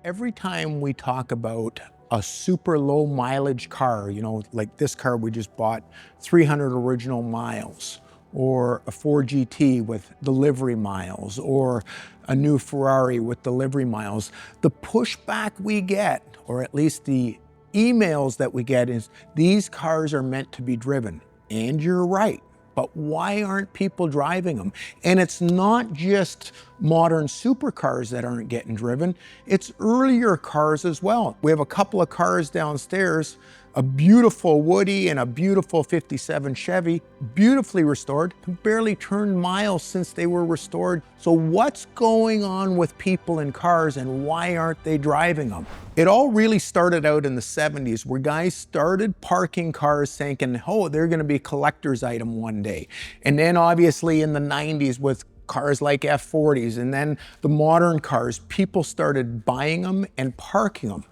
Every time we talk about a super low mileage car, like this car we just bought, 300 original miles, or a Ford GT with delivery miles, or a new Ferrari with delivery miles, the pushback we get, or at least the emails that we get, is these cars are meant to be driven. And you're right. But why aren't people driving them? And it's not just modern supercars that aren't getting driven, it's earlier cars as well. We have a couple of cars downstairs, a beautiful Woody and a beautiful 57 Chevy, beautifully restored, barely turned miles since they were restored. So what's going on with people in cars and why aren't they driving them? It all really started out in the 70s where guys started parking cars thinking, oh, they're gonna be a collector's item one day. And then obviously in the 90s with cars like F40s and then the modern cars, people started buying them and parking them.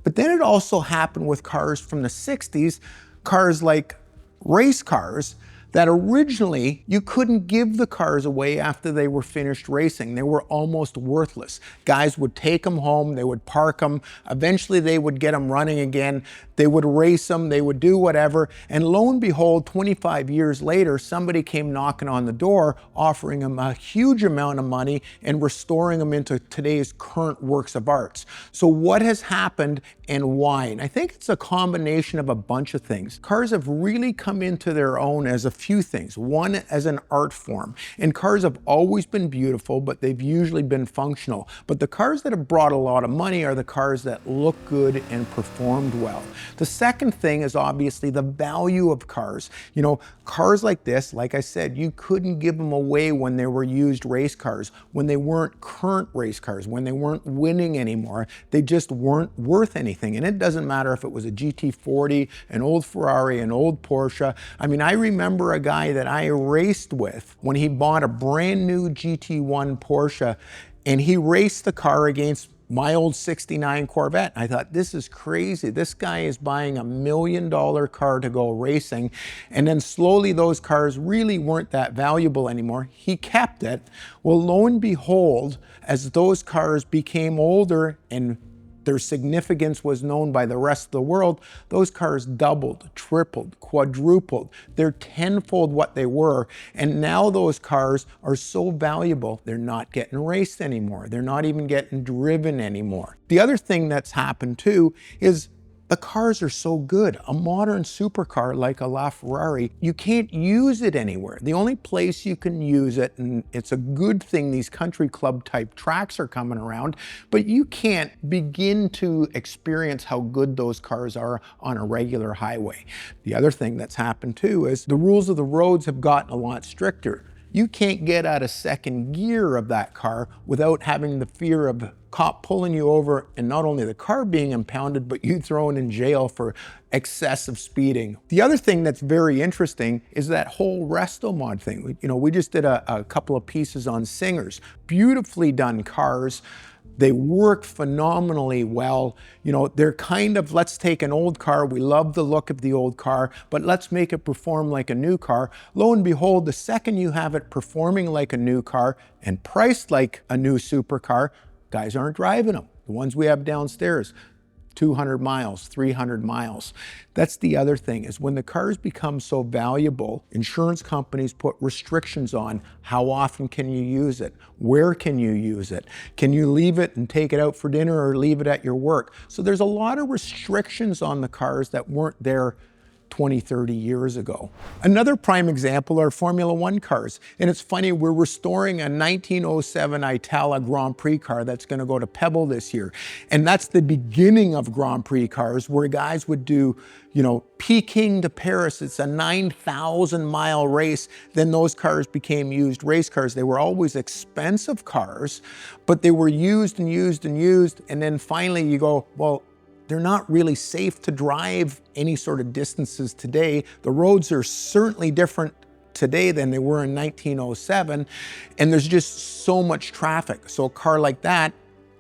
But then it also happened with cars from the 60s, cars like race cars, that originally you couldn't give the cars away after they were finished racing. They were almost worthless. Guys would take them home, they would park them, eventually they would get them running again, they would race them, they would do whatever, and lo and behold, 25 years later, somebody came knocking on the door offering them a huge amount of money and restoring them into today's current works of arts. So what has happened and why? And I think it's a combination of a bunch of things. Cars have really come into their own as a few things. One, as an art form. And cars have always been beautiful, but they've usually been functional. But the cars that have brought a lot of money are the cars that look good and performed well. The second thing is obviously the value of cars. Cars like this, like I said, you couldn't give them away when they were used race cars, when they weren't current race cars, when they weren't winning anymore. They just weren't worth anything. And it doesn't matter if it was a GT40, an old Ferrari, an old Porsche. I mean, I remember a guy that I raced with when he bought a brand new GT1 Porsche, and he raced the car against my old 69 Corvette. I thought, this is crazy. This guy is buying $1 million car to go racing. And then slowly those cars really weren't that valuable anymore. He kept it. Well, lo and behold, as those cars became older and their significance was known by the rest of the world, those cars doubled, tripled, quadrupled. They're tenfold what they were. And now those cars are so valuable, they're not getting raced anymore. They're not even getting driven anymore. The other thing that's happened too is the cars are so good. A modern supercar like a LaFerrari, you can't use it anywhere. The only place you can use it, and it's a good thing these country club type tracks are coming around, but you can't begin to experience how good those cars are on a regular highway. The other thing that's happened too is the rules of the roads have gotten a lot stricter. You can't get out of second gear of that car without having the fear of a cop pulling you over and not only the car being impounded, but you thrown in jail for excessive speeding. The other thing that's very interesting is that whole resto mod thing. We just did a couple of pieces on Singers. Beautifully done cars. They work phenomenally well. They're kind of, let's take an old car, we love the look of the old car, but let's make it perform like a new car. Lo and behold, the second you have it performing like a new car and priced like a new supercar, guys aren't driving them. The ones we have downstairs, 200 miles, 300 miles. That's the other thing, is when the cars become so valuable, insurance companies put restrictions on how often can you use it, where can you use it, can you leave it and take it out for dinner or leave it at your work. So there's a lot of restrictions on the cars that weren't there 20, 30 years ago. Another prime example are Formula One cars. And it's funny, we're restoring a 1907 Itala Grand Prix car that's gonna go to Pebble this year. And that's the beginning of Grand Prix cars where guys would do, Peking to Paris. It's a 9,000 mile race. Then those cars became used race cars. They were always expensive cars, but they were used and used and used. And then finally you go, well, they're not really safe to drive any sort of distances today. The roads are certainly different today than they were in 1907, and there's just so much traffic. So a car like that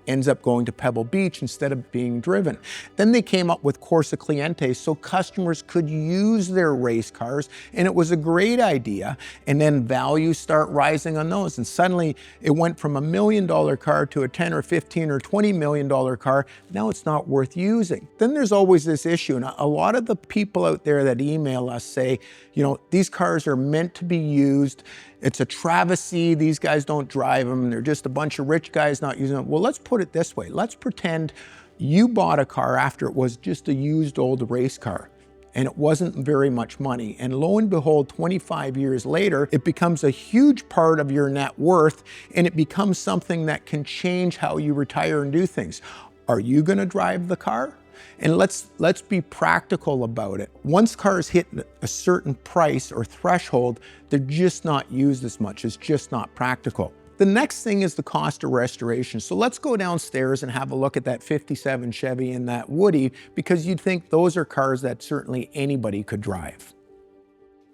ends up going to Pebble Beach instead of being driven. Then they came up with Corsa Cliente so customers could use their race cars, and it was a great idea. And then values start rising on those, and suddenly it went from $1 million car to a 10 or 15 or $20 million car. Now it's not worth using. Then there's always this issue, and a lot of the people out there that email us say, you know, these cars are meant to be used. It's a travesty, these guys don't drive them, they're just a bunch of rich guys not using them. Well, let's put it this way. Let's pretend you bought a car after it was just a used old race car, and it wasn't very much money. And lo and behold, 25 years later, it becomes a huge part of your net worth, and it becomes something that can change how you retire and do things. Are you gonna drive the car? And let's be practical about it. Once cars hit a certain price or threshold, they're just not used as much. It's just not practical. The next thing is the cost of restoration. So let's go downstairs and have a look at that 57 Chevy and that Woody, because you'd think those are cars that certainly anybody could drive.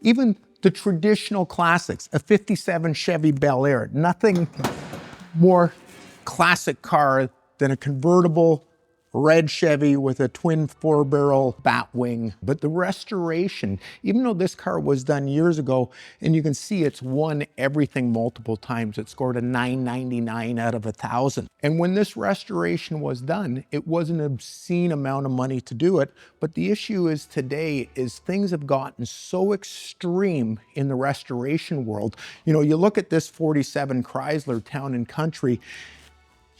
Even the traditional classics, a 57 Chevy Bel Air, nothing more classic car than a convertible red Chevy with a twin 4-barrel Batwing. But the restoration, even though this car was done years ago, and you can see it's won everything multiple times, it scored a 999 out of 1,000. And when this restoration was done, it was an obscene amount of money to do it. But the issue is today is things have gotten so extreme in the restoration world. You know, you look at this 47 Chrysler Town and Country,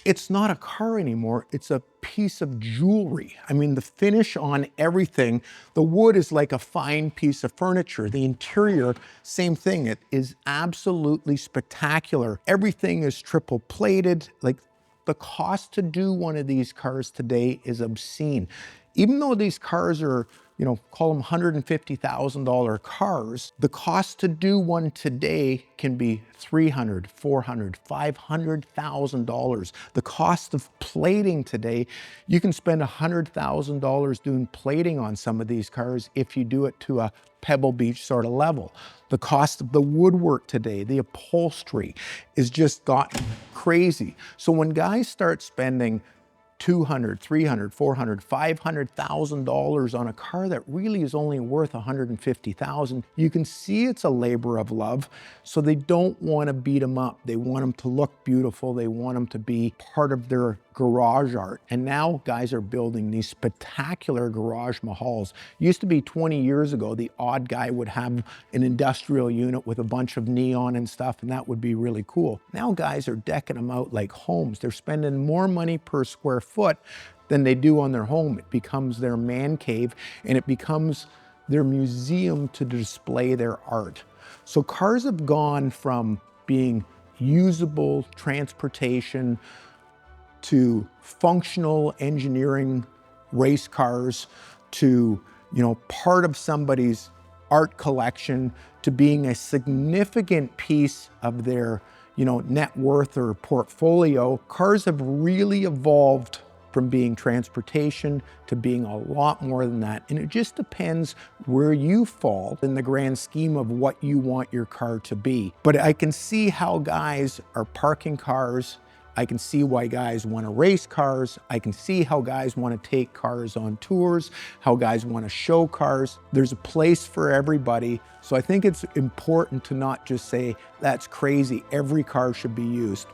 it's not a car anymore, it's a piece of jewelry. I mean, the finish on everything, the wood is like a fine piece of furniture. The interior, same thing, it is absolutely spectacular. Everything is triple plated. Like, the cost to do one of these cars today is obscene. Even though these cars are, you know, call them $150,000 cars, the cost to do one today can be $300,000, $400,000, $500,000. The cost of plating today, you can spend $100,000 doing plating on some of these cars if you do it to a Pebble Beach sort of level. The cost of the woodwork today, the upholstery, is just gotten crazy. So when guys start spending $200,000, $300,000, $400,000, $500,000 on a car that really is only worth $150,000, you can see it's a labor of love. So they don't want to beat them up. They want them to look beautiful. They want them to be part of their garage art. And now guys are building these spectacular garage mahals. Used to be 20 years ago, the odd guy would have an industrial unit with a bunch of neon and stuff, and that would be really cool. Now guys are decking them out like homes. They're spending more money per square foot than they do on their home. It becomes their man cave, and it becomes their museum to display their art. So cars have gone from being usable transportation to functional engineering race cars to, you know, part of somebody's art collection to being a significant piece of their, you know, net worth or portfolio. Cars have really evolved from being transportation to being a lot more than that. And it just depends where you fall in the grand scheme of what you want your car to be. But I can see how guys are parking cars. I can see why guys want to race cars. I can see how guys want to take cars on tours, how guys want to show cars. There's a place for everybody. So I think it's important to not just say, that's crazy, every car should be used.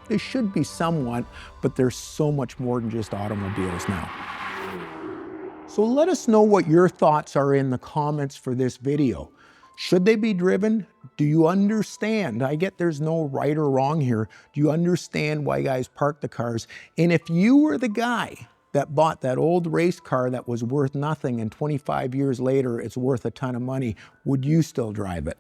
They should be somewhat, but there's so much more than just automobiles now. So let us know what your thoughts are in the comments for this video. Should they be driven? Do you understand? I get there's no right or wrong here. Do you understand why guys park the cars? And if you were the guy that bought that old race car that was worth nothing and 25 years later it's worth a ton of money, would you still drive it?